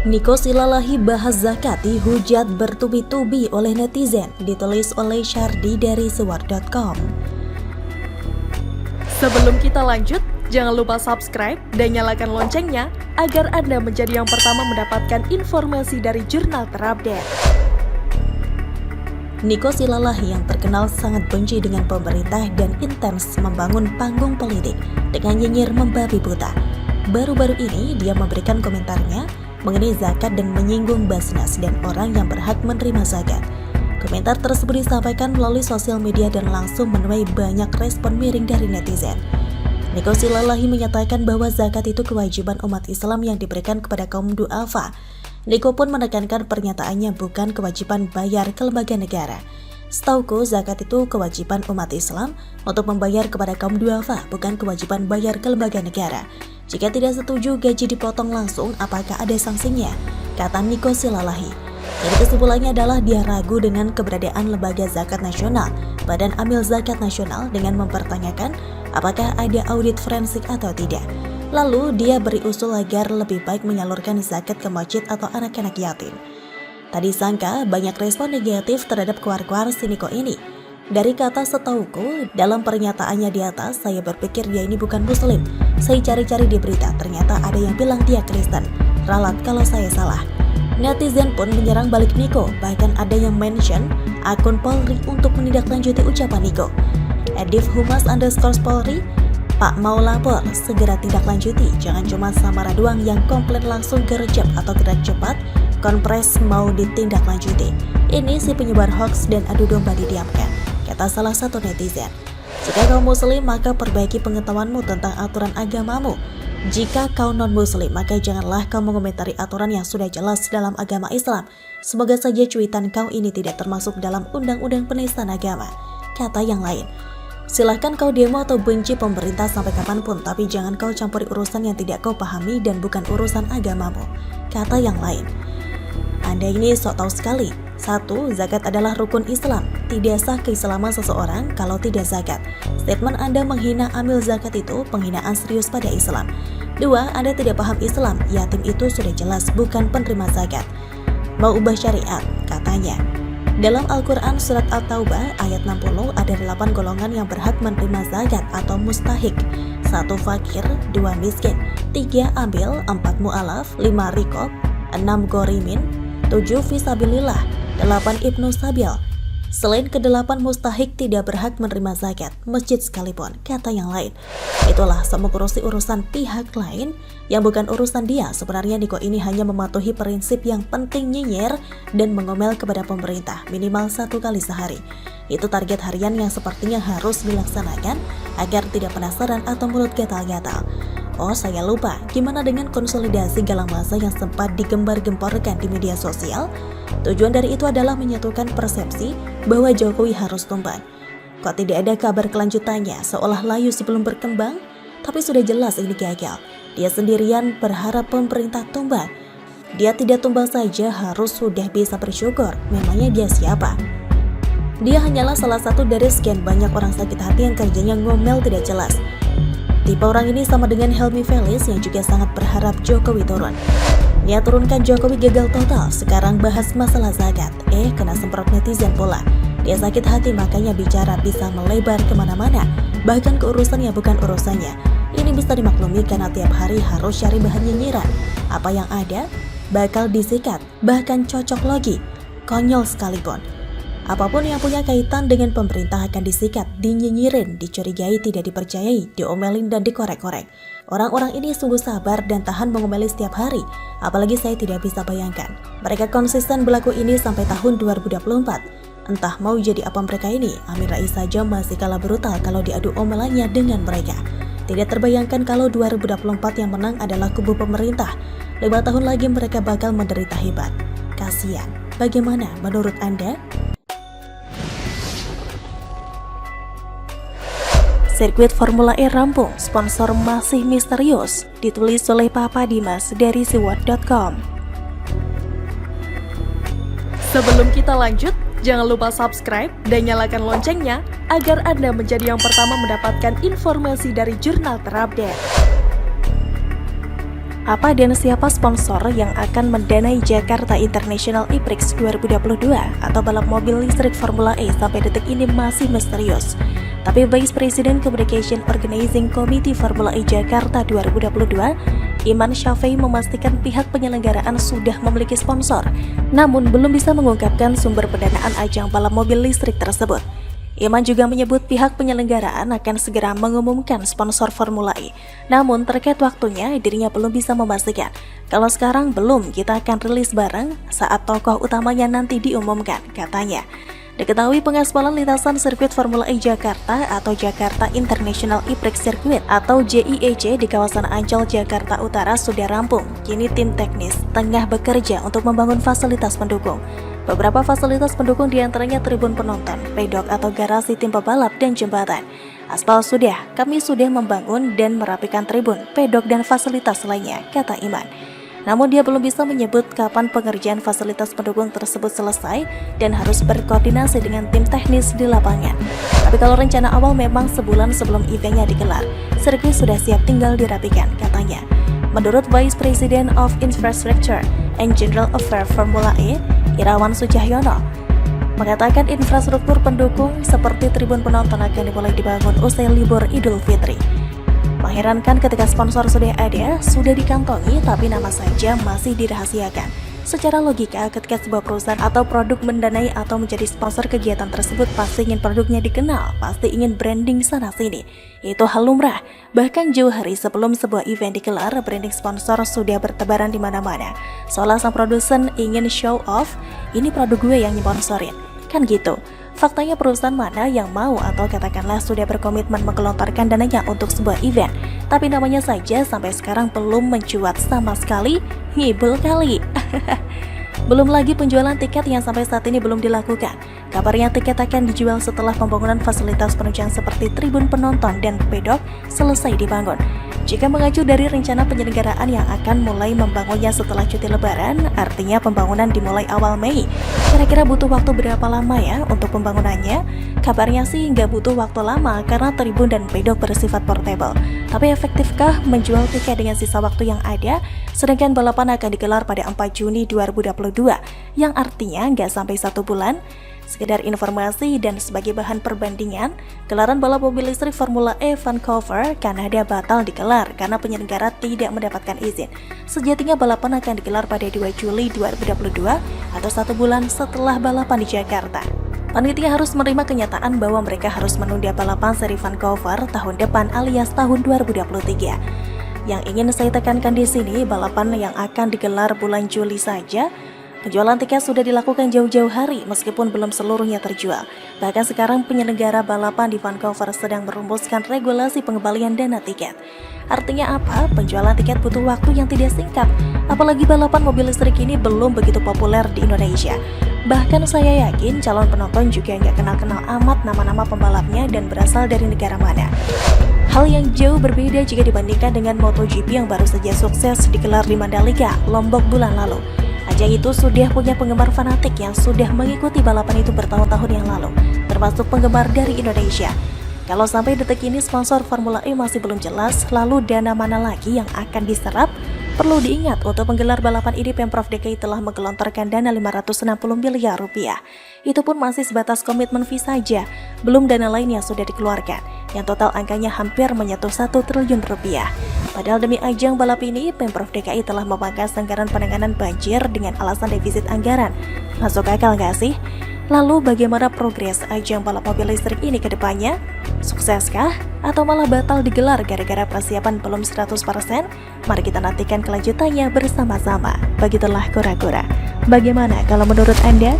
Niko Silalahi bahas zakat dihujat bertubi-tubi oleh netizen, ditulis oleh Syardi dari Sewar.com. Sebelum kita lanjut, jangan lupa subscribe dan nyalakan loncengnya agar Anda menjadi yang pertama mendapatkan informasi dari jurnal terupdate. Niko Silalahi yang terkenal sangat benci dengan pemerintah dan intens membangun panggung politik dengan nyinyir membabi buta. Baru-baru ini dia memberikan komentarnya mengenai zakat dan menyinggung Basnas dan orang yang berhak menerima zakat. Komentar tersebut disampaikan melalui sosial media dan langsung menuai banyak respon miring dari netizen. Niko Silalahi menyatakan bahwa zakat itu kewajiban umat Islam yang diberikan kepada kaum du'afa. Niko pun menekankan pernyataannya bukan kewajiban bayar ke lembaga negara. Setauku, zakat itu kewajiban umat Islam untuk membayar kepada kaum du'afa, bukan kewajiban bayar ke lembaga negara. Jika tidak setuju gaji dipotong langsung, apakah ada sanksinya? Kata Niko Silalahi. Jadi kesimpulannya adalah dia ragu dengan keberadaan Lembaga Zakat Nasional, Badan Amil Zakat Nasional, dengan mempertanyakan apakah ada audit forensik atau tidak. Lalu dia beri usul agar lebih baik menyalurkan zakat ke masjid atau anak-anak yatim. Tadi sangka banyak respon negatif terhadap keluar-keluar si Niko ini. Dari kata setauku, dalam pernyataannya di atas, saya berpikir dia ini bukan muslim. Saya cari-cari di berita, ternyata ada yang bilang dia Kristen. Ralat kalau saya salah. Netizen pun menyerang balik Niko, bahkan ada yang mention akun Polri untuk menindaklanjuti ucapan Niko. @Humas_Polri, Pak mau lapor, segera tindak lanjuti. Jangan cuma Samara doang yang komplain langsung gercep atau gerak cepat, konpres mau ditindaklanjuti. Ini si penyebar hoax dan adu domba didiamkan, kata salah satu netizen. Jika kau muslim, maka perbaiki pengetahuanmu tentang aturan agamamu. Jika kau non-muslim, maka janganlah kau mengomentari aturan yang sudah jelas dalam agama Islam. Semoga saja cuitan kau ini tidak termasuk dalam undang-undang penistaan agama, kata yang lain. Silahkan kau demo atau benci pemerintah sampai kapanpun, tapi jangan kau campuri urusan yang tidak kau pahami dan bukan urusan agamamu, kata yang lain. Anda ini sok tahu sekali. 1. Zakat adalah rukun Islam. Tidak sah keislaman seseorang kalau tidak zakat. Statement Anda menghina amil zakat itu penghinaan serius pada Islam. 2. Anda tidak paham Islam. Yatim itu sudah jelas bukan penerima zakat. Mau ubah syariat, katanya. Dalam Al-Quran Surat At-Taubah ayat 60 ada 8 golongan yang berhak menerima zakat atau mustahik. 1. Fakir, 2. Miskin, 3. Ambil, 4. Mu'alaf, 5. Rikob, 6. Gorimin, 7. Fisabilillah, 8. Ibnu Sabil. Selain ke-8 mustahik tidak berhak menerima zakat, masjid sekalipun, kata yang lain. Itulah semua urusan pihak lain yang bukan urusan dia. Sebenarnya Niko ini hanya mematuhi prinsip yang penting nyinyir dan mengomel kepada pemerintah minimal 1 kali sehari. Itu target harian yang sepertinya harus dilaksanakan agar tidak penasaran atau mulut gatal-gatal. Oh, saya lupa, gimana dengan konsolidasi galang massa yang sempat digembar-gemborkan di media sosial? Tujuan dari itu adalah menyatukan persepsi bahwa Jokowi harus tumbang. Kok tidak ada kabar kelanjutannya, seolah layu sebelum berkembang? Tapi sudah jelas ini gagal. Dia sendirian berharap pemerintah tumbang. Dia tidak tumbang saja harus sudah bisa bersyukur. Memangnya dia siapa? Dia hanyalah salah satu dari sekian banyak orang sakit hati yang kerjanya ngomel tidak jelas. Tipe orang ini sama dengan Helmi Felis yang juga sangat berharap Jokowi turun. Dia turunkan Jokowi gagal total, sekarang bahas masalah zakat. Kena semprot netizen pula. Dia sakit hati makanya bicara bisa melebar kemana-mana, bahkan ke urusan yang bukan urusannya. Ini bisa dimaklumi karena tiap hari harus cari bahan nyinyiran. Apa yang ada, bakal disikat, bahkan cocok logi. Konyol sekalipun. Apapun yang punya kaitan dengan pemerintah akan disikat, dinyinyirin, dicurigai, tidak dipercayai, diomelin dan dikorek-korek. Orang-orang ini sungguh sabar dan tahan mengomeli setiap hari. Apalagi saya tidak bisa bayangkan. Mereka konsisten berlaku ini sampai tahun 2024. Entah mau jadi apa mereka ini, Amin Rais saja masih kalah brutal kalau diadu omelannya dengan mereka. Tidak terbayangkan kalau 2024 yang menang adalah kubu pemerintah. 5 tahun lagi mereka bakal menderita hebat. Kasian. Bagaimana menurut Anda? Sirkuit Formula E rampung, sponsor masih misterius, ditulis oleh Papa Dimas dari Sewar.com. Sebelum kita lanjut, jangan lupa subscribe dan nyalakan loncengnya agar Anda menjadi yang pertama mendapatkan informasi dari jurnal terupdate. Apa dan siapa sponsor yang akan mendanai Jakarta International E-Prix 2022 atau balap mobil listrik Formula E sampai detik ini masih misterius. Tapi Vice President Communication Organizing Committee Formula E Jakarta 2022, Iman Syafei memastikan pihak penyelenggaraan sudah memiliki sponsor, namun belum bisa mengungkapkan sumber pendanaan ajang balap mobil listrik tersebut. Iman juga menyebut pihak penyelenggaraan akan segera mengumumkan sponsor Formula E. Namun terkait waktunya, dirinya belum bisa memastikan. Kalau sekarang belum, kita akan rilis bareng saat tokoh utamanya nanti diumumkan, katanya. Diketahui pengaspalan lintasan sirkuit Formula E Jakarta atau Jakarta International E-Prix Circuit atau JIEC di kawasan Ancol, Jakarta Utara sudah rampung. Kini tim teknis tengah bekerja untuk membangun fasilitas pendukung. Beberapa fasilitas pendukung diantaranya tribun penonton, pedok atau garasi tim pebalap, dan jembatan. Aspal sudah, kami sudah membangun dan merapikan tribun, pedok, dan fasilitas lainnya, kata Iman. Namun dia belum bisa menyebut kapan pengerjaan fasilitas pendukung tersebut selesai dan harus berkoordinasi dengan tim teknis di lapangan. Tapi kalau rencana awal memang sebulan sebelum eventnya digelar, sirkuit sudah siap tinggal dirapikan, katanya. Menurut Vice President of Infrastructure and General Affairs Formula E, Irawan Sucahyono, mengatakan infrastruktur pendukung seperti tribun penonton akan dimulai dibangun usai libur Idul Fitri. Mengherankan ketika sponsor sudah ada, sudah dikantongi, tapi nama saja masih dirahasiakan. Secara logika, ketika sebuah perusahaan atau produk mendanai atau menjadi sponsor kegiatan tersebut, pasti ingin produknya dikenal, pasti ingin branding sana-sini. Itu hal lumrah. Bahkan jauh hari sebelum sebuah event digelar, branding sponsor sudah bertebaran di mana-mana. Seolah sang produsen ingin show off, ini produk gue yang nyponsorin. Kan gitu. Faktanya perusahaan mana yang mau atau katakanlah sudah berkomitmen menggelontorkan dananya untuk sebuah event, tapi namanya saja sampai sekarang belum mencuat sama sekali, ngibul kali. Belum lagi penjualan tiket yang sampai saat ini belum dilakukan. Kabarnya tiket akan dijual setelah pembangunan fasilitas penunjang seperti tribun penonton dan pedok selesai dibangun. Jika mengacu dari rencana penyelenggaraan yang akan mulai membangunnya setelah cuti lebaran, artinya pembangunan dimulai awal Mei. Kira-kira butuh waktu berapa lama ya untuk pembangunannya? Kabarnya sih nggak butuh waktu lama karena tribun dan pedok bersifat portable. Tapi efektifkah menjual tiket dengan sisa waktu yang ada? Sedangkan balapan akan digelar pada 4 Juni 2022, yang artinya nggak sampai 1 bulan. Sekedar informasi dan sebagai bahan perbandingan, gelaran balap mobil listrik Formula E Vancouver, Kanada batal digelar karena penyelenggara tidak mendapatkan izin. Sejatinya balapan akan digelar pada 2 Juli 2022 atau 1 bulan setelah balapan di Jakarta. Panitia harus menerima kenyataan bahwa mereka harus menunda balapan seri Vancouver tahun depan alias tahun 2023. Yang ingin saya tekankan di sini, balapan yang akan digelar bulan Juli saja. Penjualan tiket sudah dilakukan jauh-jauh hari meskipun belum seluruhnya terjual. Bahkan sekarang penyelenggara balapan di Vancouver sedang merumuskan regulasi pengembalian dana tiket. Artinya apa? Penjualan tiket butuh waktu yang tidak singkat. Apalagi balapan mobil listrik ini belum begitu populer di Indonesia. Bahkan saya yakin calon penonton juga nggak kenal-kenal amat nama-nama pembalapnya dan berasal dari negara mana. Hal yang jauh berbeda jika dibandingkan dengan MotoGP yang baru saja sukses digelar di Mandalika, Lombok bulan lalu. Ajang itu sudah punya penggemar fanatik yang sudah mengikuti balapan itu bertahun-tahun yang lalu, termasuk penggemar dari Indonesia. Kalau sampai detik ini sponsor Formula E masih belum jelas, lalu dana mana lagi yang akan diserap? Perlu diingat, untuk menggelar balapan ini Pemprov DKI telah menggelontorkan dana 560 miliar rupiah. Itu pun masih sebatas komitmen fee saja, belum dana lain yang sudah dikeluarkan, yang total angkanya hampir menyentuh 1 triliun rupiah. Padahal demi ajang balap ini, Pemprov DKI telah memangkas anggaran penanganan banjir dengan alasan defisit anggaran. Masuk akal nggak sih? Lalu bagaimana progres ajang balap mobil listrik ini ke depannya? Sukseskah? Atau malah batal digelar gara-gara persiapan belum 100%? Mari kita nantikan kelanjutannya bersama-sama. Begitulah kura-kura. Bagaimana kalau menurut Anda?